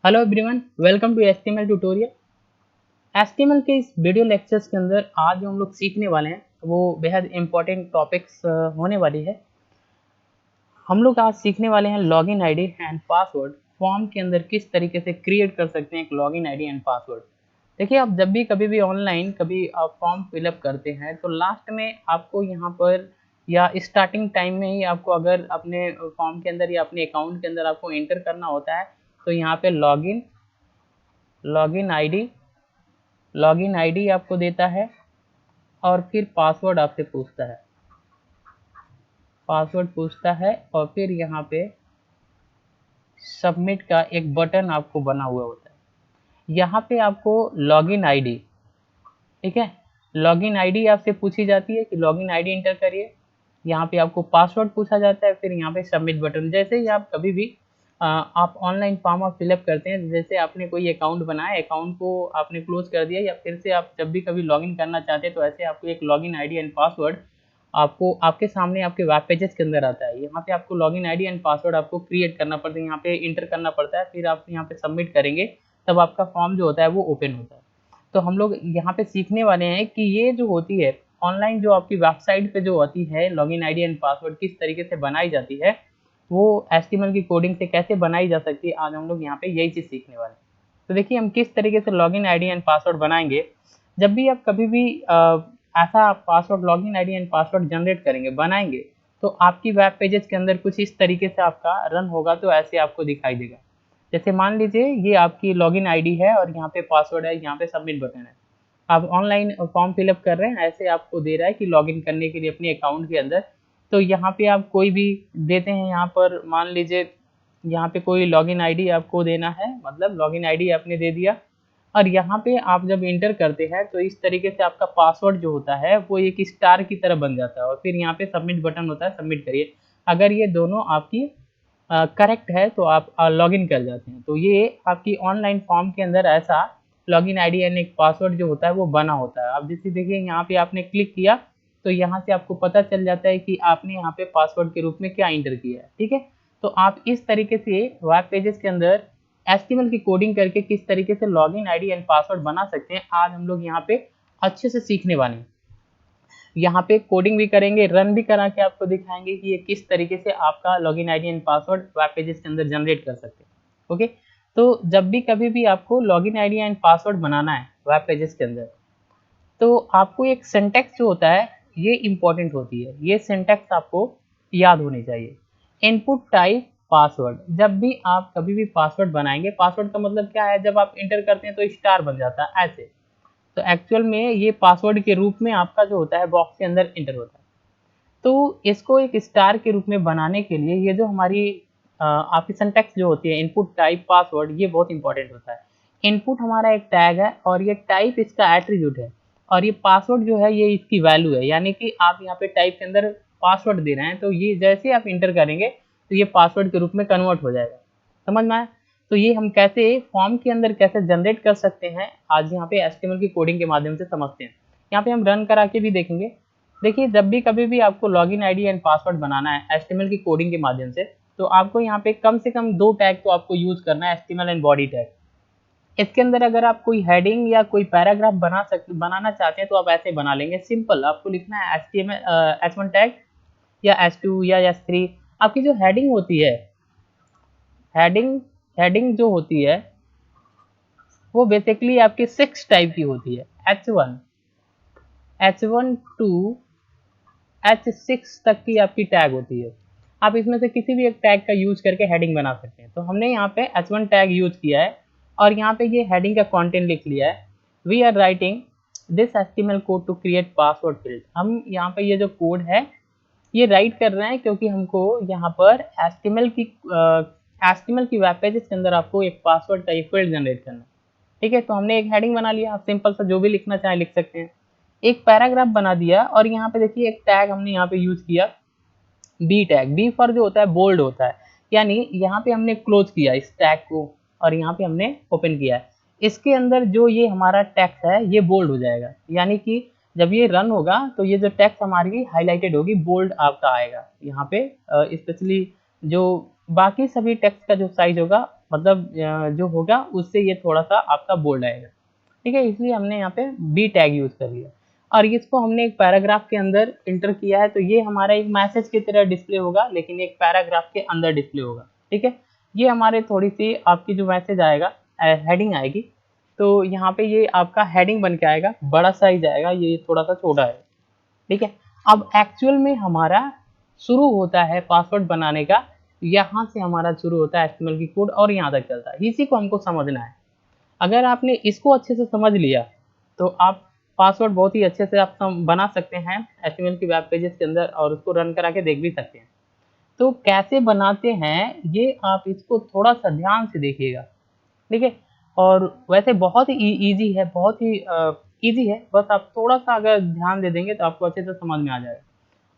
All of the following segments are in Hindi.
Hello everyone, welcome to HTML tutorial. HTML के इस वीडियो लेक्चर्स के अंदर आज जो हम लोग सीखने वाले हैं वो बेहद इंपॉर्टेंट टॉपिक्स होने वाली है। हम लोग आज सीखने वाले हैं login ID and password form के अंदर किस तरीके से क्रिएट कर सकते हैं एक लॉगिन आईडी एंड पासवर्ड। देखिए, आप जब भी कभी भी ऑनलाइन कभी आप फॉर्म फिलअप करते हैं तो लास्ट में आपको यहाँ पर या स्टार्टिंग टाइम में ही आपको अगर अपने फॉर्म के अंदर या अपने अकाउंट के अंदर आपको एंटर करना होता है तो यहाँ पे login login ID login ID आपको देता है और फिर पासवर्ड पूछता है और फिर यहाँ पे सबमिट का एक बटन आपको बना हुआ होता है। यहाँ पे आपको लॉगिन आईडी, ठीक है, लॉगिन आईडी आपसे पूछी जाती है कि लॉगिन आईडी एंटर करिए। यहाँ पे आपको पासवर्ड पूछा जाता है, फिर यहाँ पे सबमिट बटन। जैसे ही आप कभी भी आप ऑनलाइन फॉर्म आप फिलअप करते हैं, जैसे आपने कोई अकाउंट बनाया, अकाउंट को आपने क्लोज कर दिया या फिर से आप जब भी कभी लॉगिन करना चाहते हैं तो ऐसे आपको एक लॉगिन आईडी एंड पासवर्ड आपको आपके सामने आपके वेब पेजेस के अंदर आता है। यहाँ पे आपको लॉगिन आईडी एंड पासवर्ड आपको क्रिएट करना पड़ता है, यहाँ पे इंटर करना पड़ता है, फिर आप यहाँ पे सबमिट करेंगे तब आपका फॉर्म जो होता है वो ओपन होता है। तो हम लोग यहाँ पे सीखने वाले हैं कि ये जो होती है ऑनलाइन जो आपकी वेबसाइट पे जो होती है लॉगिन आईडी एंड पासवर्ड किस तरीके से बनाई जाती है, वो एचटीएमएल की कोडिंग से कैसे बनाई जा सकती है। आज हम लोग यहाँ पे यही चीज़ सीखने वाले हैं। तो देखिए, हम किस तरीके से लॉगिन आईडी एंड पासवर्ड बनाएंगे। जब भी आप कभी भी ऐसा password login ID and password generate करेंगे बनाएंगे तो आपकी वेब पेजेस के अंदर कुछ इस तरीके से आपका रन होगा। तो ऐसे आपको दिखाई देगा। जैसे मान लीजिए ये आपकी लॉगिन आईडी है और यहाँ पे पासवर्ड है, यहाँ पे सबमिट बटन है। आप ऑनलाइन फॉर्म फिलअप कर रहे हैं, ऐसे आपको दे रहा है कि लॉगिन करने के लिए अपने अकाउंट के अंदर। तो यहाँ पे आप कोई भी देते हैं, यहाँ पर मान लीजिए यहाँ पे कोई लॉगिन आईडी आपको देना है, मतलब लॉगिन आईडी आपने दे दिया और यहाँ पे आप जब इंटर करते हैं तो इस तरीके से आपका पासवर्ड जो होता है वो एक स्टार की तरह बन जाता है और फिर यहाँ पे सबमिट बटन होता है, सबमिट करिए। अगर ये दोनों आपकी करेक्ट है तो आप लॉगिन कर जाते हैं। तो ये आपकी ऑनलाइन फॉर्म के अंदर ऐसा लॉगिन आईडी यानी एक पासवर्ड जो होता है वो बना होता है। अब जैसे देखिए, यहाँ पे आपने क्लिक किया तो यहाँ से आपको पता चल जाता है कि आपने यहाँ पे पासवर्ड के रूप में क्या इंटर किया है, ठीक है। तो आप इस तरीके से वेब पेजेस के अंदर एचटीएमएल की कोडिंग करके किस तरीके से लॉगिन आईडी एंड पासवर्ड बना सकते हैं, आज हम लोग यहाँ पे अच्छे से सीखने वाले हैं। यहाँ पे कोडिंग भी करेंगे, रन भी करा के आपको दिखाएंगे कि ये किस तरीके से आपका login ID and password web pages के अंदर जनरेट कर सकते हैं। ओके, तो जब भी कभी भी आपको लॉगिन आईडी एंड पासवर्ड बनाना है वेब पेजेस के अंदर तो आपको एक सिंटैक्स जो होता है ये इंपॉर्टेंट होती है। ये सिंटैक्स आपको याद होनी चाहिए। इनपुट टाइप पासवर्ड, जब भी आप कभी भी पासवर्ड बनाएंगे, पासवर्ड का मतलब क्या है, जब आप इंटर करते हैं तो स्टार बन जाता है ऐसे। तो एक्चुअल में ये पासवर्ड के रूप में आपका जो होता है बॉक्स के अंदर इंटर होता है। तो इसको एक स्टार के रूप में बनाने के लिए ये जो हमारी आपकी सिंटैक्स जो होती है इनपुट टाइप पासवर्ड, ये बहुत इंपॉर्टेंट होता है। इनपुट हमारा एक टैग है और ये टाइप इसका एट्रीब्यूट है और ये पासवर्ड जो है ये इसकी वैल्यू है। यानी कि आप यहाँ पे टाइप के अंदर पासवर्ड दे रहे हैं तो ये जैसे आप इंटर करेंगे तो ये पासवर्ड के रूप में कन्वर्ट हो जाएगा। समझ में आया? तो ये हम कैसे फॉर्म के अंदर कैसे जनरेट कर सकते हैं आज यहाँ पे एचटीएमएल की कोडिंग के माध्यम से समझते हैं। यहाँ पे हम रन करा के भी देखेंगे। देखिए, जब भी कभी भी आपको लॉगिन आईडी एंड पासवर्ड बनाना है एचटीएमएल की कोडिंग के माध्यम से आपको यहाँ पे कम से कम दो टैग तो आपको यूज करना है, एचटीएमएल एंड बॉडी टैग। इसके अंदर अगर आप कोई हेडिंग या कोई पैराग्राफ बनाना चाहते हैं तो आप ऐसे बना लेंगे। सिंपल आपको लिखना है एचटीएमएल h1 टैग या h2 या h3। आपकी जो हेडिंग होती है, हेडिंग हेडिंग जो होती है वो बेसिकली आपकी 6 टाइप की होती है। h1 h1 टू h6 तक की आपकी टैग होती है। आप इसमें से किसी भी एक टैग का यूज करके हेडिंग बना सकते हैं। तो हमने यहाँ पे h1 टैग यूज किया है और यहाँ पे ये हेडिंग का कंटेंट लिख लिया है। We are writing this HTML code to create password field. हम यहाँ पे ये जो कोड है ये राइट कर रहे हैं क्योंकि हमको यहाँ पर एचटीएमएल की वेब पेजेस के अंदर आपको एक पासवर्ड का एक फील्ड जनरेट करना है, ठीक है। तो हमने एक हेडिंग बना लिया, आप सिंपल सा जो भी लिखना चाहे लिख सकते हैं। एक पैराग्राफ बना दिया और यहाँ पे देखिए एक टैग हमने यहाँ पे यूज किया, बी टैग। बी फॉर जो होता है बोल्ड होता है, यानी यहाँ पे हमने क्लोज किया इस टैग को और यहाँ पे हमने ओपन किया है। इसके अंदर जो ये हमारा टेक्स्ट है ये बोल्ड हो जाएगा, यानी कि जब ये रन होगा तो ये जो टेक्स्ट हमारी हाईलाइटेड होगी, बोल्ड आपका आएगा यहाँ पे। स्पेशली जो बाकी सभी टेक्स्ट का जो साइज होगा मतलब जो होगा उससे ये थोड़ा सा आपका बोल्ड आएगा, ठीक है, इसलिए हमने यहाँ पे बी टैग यूज कर लिया और इसको हमने एक पैराग्राफ के अंदर इंटर किया है, तो ये हमारा एक मैसेज की तरह डिस्प्ले होगा लेकिन एक पैराग्राफ के अंदर डिस्प्ले होगा, ठीक है। ये हमारे थोड़ी सी आपकी जो मैसेज आएगा हेडिंग आएगी, तो यहाँ पे ये आपका हेडिंग बन के आएगा, बड़ा साइज आएगा, ये थोड़ा सा छोटा है, ठीक है। अब एक्चुअल में हमारा शुरू होता है पासवर्ड बनाने का, यहाँ से हमारा शुरू होता है एचटीएमएल की कोड और यहाँ तक चलता है, इसी को हमको समझना है। अगर आपने इसको अच्छे से समझ लिया तो आप पासवर्ड बहुत ही अच्छे से आप बना सकते हैं एचटीएमएल की वेब पेजेस के अंदर और उसको रन करा के देख भी सकते हैं। तो कैसे बनाते हैं ये आप इसको थोड़ा सा ध्यान से देखिएगा, ठीक है। और वैसे बहुत ही ईजी है, बहुत ही ईजी है, बस आप थोड़ा सा अगर ध्यान दे देंगे तो आपको अच्छे से समझ में आ जाएगा।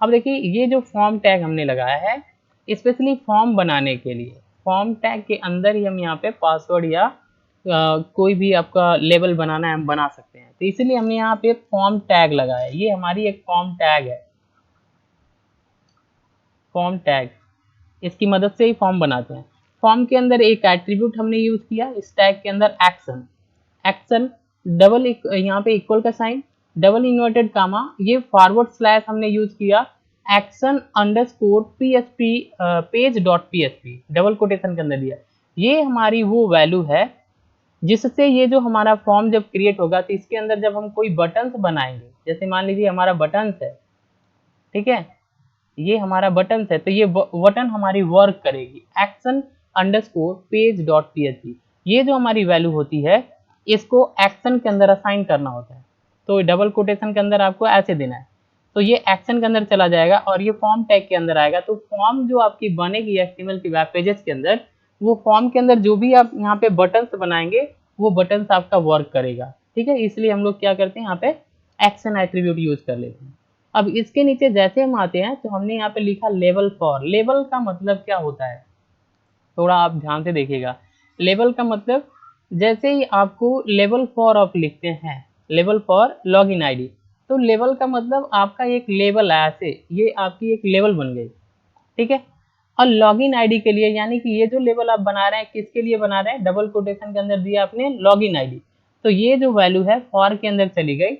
अब देखिए ये जो फॉर्म टैग हमने लगाया है स्पेशली फॉर्म बनाने के लिए, फॉर्म टैग के अंदर ही हम यहाँ पे पासवर्ड या कोई भी आपका लेबल बनाना है हम बना सकते हैं, तो इसलिए हमने यहाँ पे फॉर्म टैग लगाया है, ये हमारी एक फॉर्म टैग है, फॉर्म टैग, इसकी मदद से ही फॉर्म बनाते हैं। फॉर्म के अंदर एक एट्रीब्यूट हमने यूज किया, इस टैग के अंदर एक्शन, एक्शन डबल यहाँ पे इक्वल का साइन, डबल इन्वर्टेड कामा, ये फॉरवर्ड स्लैश हमने यूज किया, action underscore PHP page dot PHP double quotation के अंदर दिया। ये हमारी वो वैल्यू है जिससे ये जो हमारा फॉर्म जब क्रिएट होगा तो इसके अंदर जब हम कोई बटन्स बनाएंगे, जैसे मान लीजिए हमारा बटन्स है, ठीक है, ये हमारा बटन है, तो ये बटन हमारी वर्क करेगी, action underscore page dot PHP, ये जो हमारी वैल्यू होती है इसको एक्शन के अंदर असाइन करना होता है, तो डबल कोटेशन के अंदर आपको ऐसे देना है, तो ये एक्शन के अंदर चला जाएगा और ये फॉर्म टैग के अंदर आएगा। तो फॉर्म जो आपकी बनेगी एचटीएमएल की वेब पेजेस के अंदर, वो फॉर्म के अंदर जो भी आप यहाँ पे बटन्स बनाएंगे वो बटन्स आपका वर्क करेगा, ठीक है, इसलिए हम लोग क्या करते हैं यहाँ पे एक्शन एट्रीब्यूट यूज कर लेते हैं। अब इसके नीचे जैसे हम आते हैं तो हमने यहाँ पे लिखा लेवल फॉर, लेवल का मतलब क्या होता है थोड़ा आप ध्यान से देखिएगा। लेवल का मतलब जैसे ही आपको लेवल फॉर आप लिखते हैं, लेवल फॉर लॉगिन आईडी, तो लेवल का मतलब आपका एक लेवल है, ऐसे ये आपकी एक लेवल बन गई, ठीक है। और लॉगिन आईडी के लिए यानी कि ये जो लेवल आप बना रहे हैं किसके लिए बना रहे हैं, डबल कोटेशन के अंदर दिया आपने लॉगिन आईडी, तो ये जो वैल्यू है फॉर के अंदर चली गई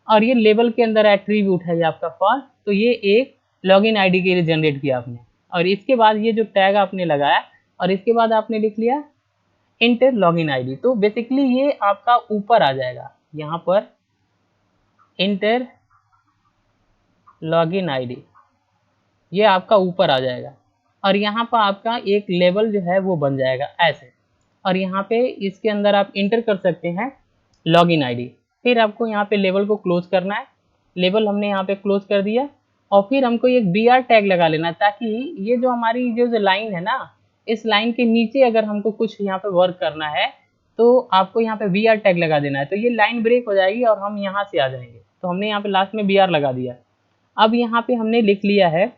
और ये लेवल के अंदर एट्रीब्यूट है ये आपका फॉर, तो ये एक लॉगिन आईडी के लिए जनरेट किया आपने। और इसके बाद ये जो टैग आपने लगाया और इसके बाद आपने लिख लिया इंटर लॉगिन आईडी, तो बेसिकली ये आपका ऊपर आ जाएगा, यहाँ पर इंटर लॉगिन आईडी ये आपका ऊपर आ जाएगा और यहाँ पर आपका एक लेवल जो है वो बन जाएगा ऐसे, और यहाँ पे इसके अंदर आप इंटर कर सकते हैं लॉगिन आईडी। फिर आपको यहाँ पे लेवल को क्लोज करना है, लेवल हमने यहाँ पे क्लोज कर दिया और फिर हमको एक बी आर टैग लगा लेना है ताकि ये जो हमारी जो लाइन है ना, इस लाइन के नीचे अगर हमको कुछ यहाँ पे वर्क करना है तो आपको यहाँ पे बी आर टैग लगा देना है, तो ये लाइन ब्रेक हो जाएगी और हम यहाँ से आ जाएंगे, तो हमने यहाँ पे लास्ट में बी आर लगा दिया। अब यहाँ पे हमने लिख लिया है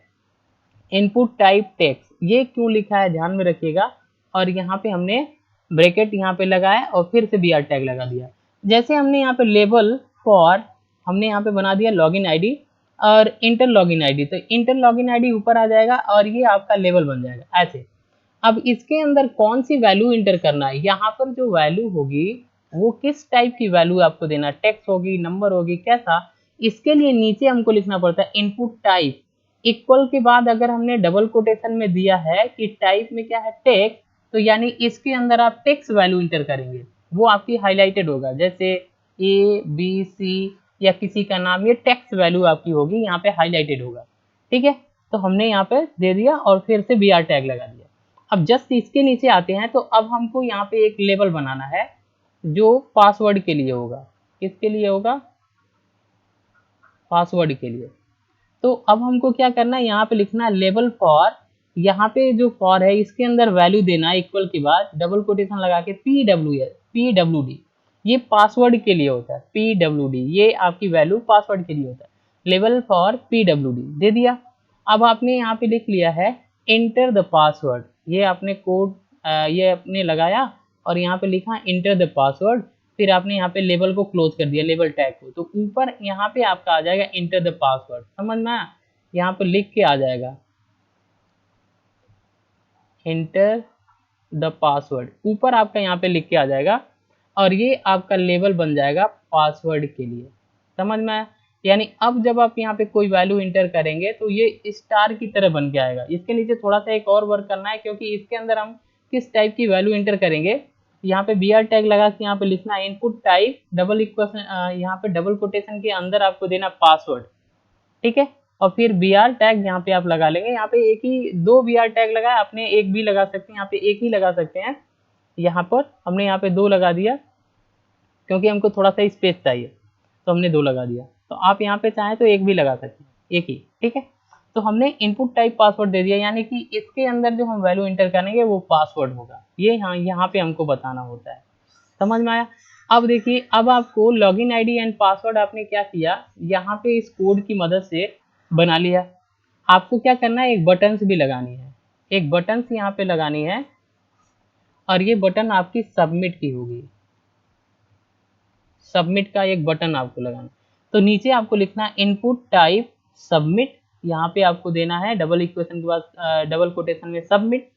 इनपुट टाइप टेक्स्ट, ये क्यों लिखा है ध्यान में रखिएगा, और यहाँ पे हमने ब्रैकेट यहाँ पे लगाया और फिर से बी आर टैग लगा दिया। जैसे हमने यहाँ पे लेवल फॉर हमने यहाँ पे बना दिया लॉगिन आईडी और इंटर लॉगिन आईडी, तो इंटर लॉगिन आईडी ऊपर आ जाएगा और ये आपका लेवल बन जाएगा ऐसे। अब इसके अंदर कौन सी वैल्यू इंटर करना है, यहाँ पर जो वैल्यू होगी वो किस टाइप की वैल्यू आपको देना, टेक्स्ट होगी, नंबर होगी, कैसा, इसके लिए नीचे हमको लिखना पड़ता है इनपुट टाइप, इक्वल के बाद अगर हमने डबल कोटेशन में दिया है कि टाइप में क्या है टेक्स्ट, तो यानी इसके अंदर आप टेक्स्ट वैल्यू इंटर करेंगे, वो आपकी हाईलाइटेड होगा, जैसे ए बी सी या किसी का नाम, ये टेक्स्ट वैल्यू आपकी होगी यहाँ पे हाईलाइटेड होगा, ठीक है। तो हमने यहाँ पे दे दिया और फिर से बी आर टैग लगा दिया। अब जस्ट इसके नीचे आते हैं तो अब हमको यहाँ पे एक लेबल बनाना है जो पासवर्ड के लिए होगा, किसके लिए होगा, पासवर्ड के लिए। तो अब हमको क्या करना है, यहाँ पे लिखना है लेवल फॉर, यहाँ पे जो फॉर है इसके अंदर वैल्यू देना है इक्वल के बाद डबल कोटेशन लगा के पीडब्ल्यूडी, ये पासवर्ड के लिए होता है, पीडब्ल्यूडी ये आपकी वैल्यू पासवर्ड के लिए होता है, लेवल फॉर पीडब्ल्यूडी दे दिया। अब आपने यहाँ पे लिख लिया है इंटर द पासवर्ड, ये आपने कोड ये आपने लगाया और यहाँ पे लिखा इंटर द पासवर्ड, फिर आपने यहाँ पे लेबल को क्लोज कर दिया, लेबल टैग को, तो ऊपर यहाँ पे आपका आ जाएगा इंटर द पासवर्ड, समझ में यहाँ पे लिख के आ जाएगा इंटर द पासवर्ड, ऊपर आपका यहाँ पे लिख के आ जाएगा और ये आपका लेबल बन जाएगा पासवर्ड के लिए। समझ में आया? यानी अब जब आप यहाँ पे कोई वैल्यू इंटर करेंगे तो ये स्टार की तरह बन के आएगा। इसके नीचे थोड़ा सा एक और वर्क करना है, क्योंकि इसके अंदर हम किस टाइप की वैल्यू इंटर करेंगे, यहाँ पे br टैग लगा के यहाँ पे लिखना है इनपुट टाइप डबल इक्वेशन, यहाँ पे डबल कोटेशन के अंदर आपको देना पासवर्ड, ठीक है। और फिर br टैग यहाँ पे आप लगा लेंगे। यहाँ पे एक ही दो br टैग लगाए, आपने एक भी लगा सकते हैं, यहाँ पे एक ही लगा सकते हैं। यहाँ पर हमने यहाँ पे दो लगा दिया क्योंकि हमको थोड़ा सा स्पेस चाहिए, तो हमने दो लगा दिया। तो आप यहाँ पे चाहें तो एक भी लगा सकते हैं, एक ही, ठीक है। तो हमने इनपुट टाइप पासवर्ड दे दिया, यानी कि इसके अंदर जो हम वैल्यू इंटर करेंगे वो पासवर्ड होगा। ये यहाँ पे हमको बताना होता है। समझ में आया? अब देखिए, अब आपको लॉगिन आईडी एंड पासवर्ड आपने क्या किया, यहाँ पे इस कोड की मदद से बना लिया। आपको क्या करना है, एक बटन्स भी लगानी है, एक बटन्स यहाँ पे लगानी है और ये बटन आपकी सबमिट की होगी। सबमिट का एक बटन आपको लगाना, तो नीचे आपको लिखना है इनपुट टाइप सबमिट, यहाँ पे आपको देना है डबल इक्वेशन के बाद डबल कोटेशन में सबमिट,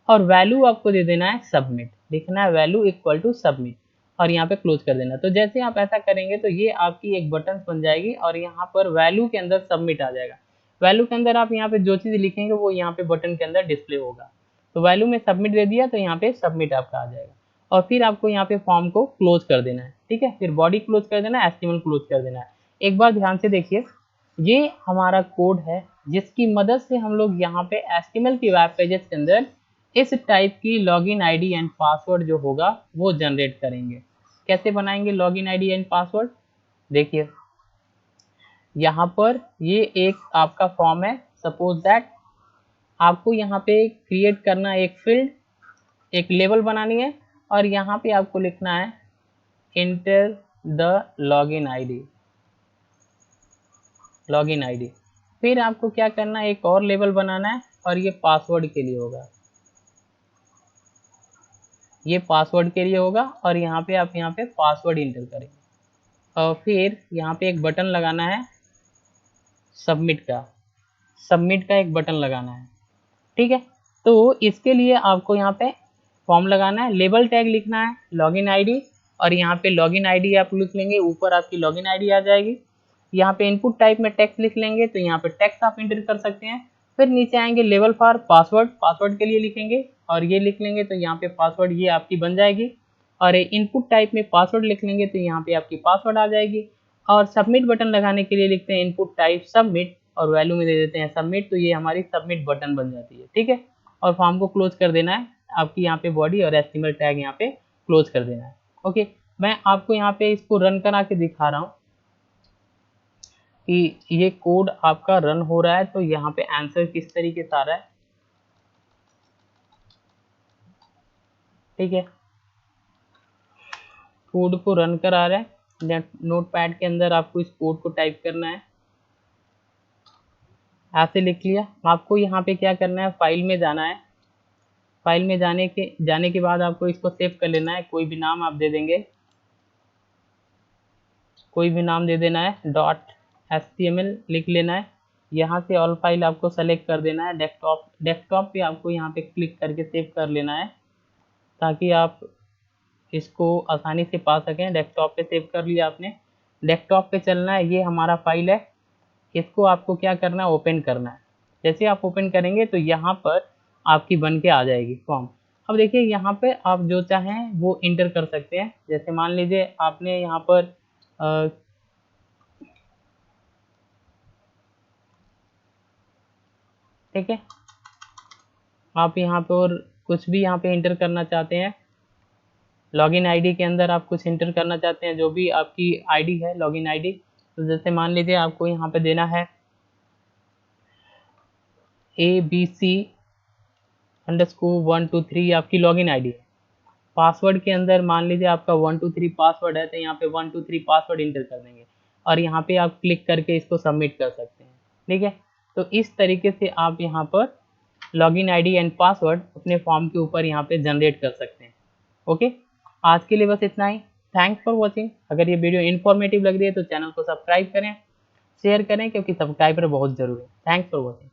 और वैल्यू आपको दे देना है सबमिट, लिखना है वैल्यू इक्वल टू सबमिट और यहाँ पे क्लोज कर देना। तो जैसे आप ऐसा करेंगे तो ये आपकी एक बटन बन जाएगी और यहाँ पर वैल्यू के अंदर सबमिट आ जाएगा। वैल्यू के अंदर आप यहाँ पे जो चीज़ लिखेंगे वो यहाँ पे बटन के अंदर डिस्प्ले होगा। तो वैल्यू में सबमिट दे दिया तो यहाँ पे सबमिट आपका आ जाएगा और फिर आपको यहाँ पे फॉर्म को क्लोज कर देना है, ठीक है। फिर बॉडी क्लोज कर देना है, HTML क्लोज कर देना है। एक बार ध्यान से देखिए, ये हमारा कोड है जिसकी मदद से हम लोग यहाँ पे HTML की वेब पेजेस के अंदर इस टाइप की लॉगिन आईडी एंड पासवर्ड जो होगा वो जनरेट करेंगे। कैसे बनाएंगे लॉगिन आईडी एंड पासवर्ड? देखिए, यहाँ पर ये एक आपका फॉर्म है। सपोज दैट आपको यहाँ पे क्रिएट करना है एक फील्ड, एक लेबल बनानी है और यहाँ पे आपको लिखना है enter the login ID, login ID. फिर आपको क्या करना है, एक और लेबल बनाना है और ये पासवर्ड के लिए होगा, ये पासवर्ड के लिए होगा और यहाँ पे आप यहाँ पे पासवर्ड इंटर करेंगे और फिर यहाँ पे एक बटन लगाना है सबमिट का, सबमिट का एक बटन लगाना है, ठीक है। तो इसके लिए आपको यहाँ पे फॉर्म लगाना है, लेबल टैग लिखना है लॉगिन आईडी और यहाँ पे लॉगिन आईडी आप लिख लेंगे, ऊपर आपकी लॉगिन आईडी आ जाएगी। यहाँ पे इनपुट टाइप में टेक्स्ट लिख लेंगे तो यहाँ पे टेक्स्ट आप इंटर कर सकते हैं। फिर नीचे आएंगे लेवल फॉर पासवर्ड, पासवर्ड के लिए लिखेंगे और ये लिख लेंगे तो यहाँ पे पासवर्ड ये आपकी बन जाएगी और इनपुट टाइप में पासवर्ड लिख लेंगे तो यहाँ पे आपकी पासवर्ड आ जाएगी। और सबमिट बटन लगाने के लिए लिखते हैं इनपुट टाइप सबमिट और वैल्यू में दे देते हैं सबमिट, तो ये हमारी सबमिट बटन बन जाती है, ठीक है। और फॉर्म को क्लोज कर देना है, आपकी यहाँ पे बॉडी और HTML टैग यहाँ पे क्लोज कर देना है। ओके, मैं आपको यहाँ पे इसको रन करा के दिखा रहा हूँ कि ये कोड आपका रन हो रहा है, तो यहाँ पे आंसर किस तरीके से आ रहा है, ठीक है। कोड को रन करा रहा है, नोटपैड के अंदर आपको इस कोड को टाइप करना है, ऐसे लिख लिया। आपको यहाँ पे क्या करना है, फाइल में जाना है, फाइल में जाने के बाद आपको इसको सेव कर लेना है। कोई भी नाम आप दे देंगे, कोई भी नाम दे देना है, .html लिख लेना है। यहाँ से ऑल फाइल आपको सेलेक्ट कर देना है, डेस्कटॉप पे आपको यहाँ पे क्लिक करके सेव कर लेना है ताकि आप इसको आसानी से पा सकें। डेस्कटॉप पे सेव कर लिया आपने, डेस्कटॉप पे चलना है, ये हमारा फाइल है, इसको आपको क्या करना है, ओपन करना है। जैसे आप ओपन करेंगे तो यहाँ पर आपकी बन के आ जाएगी फॉर्म। अब देखिए, यहाँ पे आप जो चाहें वो इंटर कर सकते हैं। जैसे मान लीजिए आपने यहाँ पर ठीक है, आप यहाँ पर कुछ भी यहाँ पे इंटर करना चाहते हैं, लॉगिन आईडी के अंदर आप कुछ इंटर करना चाहते हैं, जो भी आपकी आईडी है लॉगिन आईडी। तो जैसे मान लीजिए आपको यहाँ पे देना है ABC_123 आपकी लॉगिन आईडी है। पासवर्ड के अंदर मान लीजिए आपका 123 पासवर्ड है, तो यहाँ पे 123 पासवर्ड इंटर कर देंगे और यहाँ पे आप क्लिक करके इसको सबमिट कर सकते हैं, ठीक है। तो इस तरीके से आप यहाँ पर लॉगिन आईडी एंड पासवर्ड अपने फॉर्म के ऊपर यहाँ पे जनरेट कर सकते हैं। ओके, आज के लिए बस इतना ही। Thanks for watching. अगर ये वीडियो इन्फॉर्मेटिव लग रही है तो चैनल को सब्सक्राइब करें, शेयर करें, क्योंकि सब्सक्राइबर बहुत जरूरी है। Thanks for watching.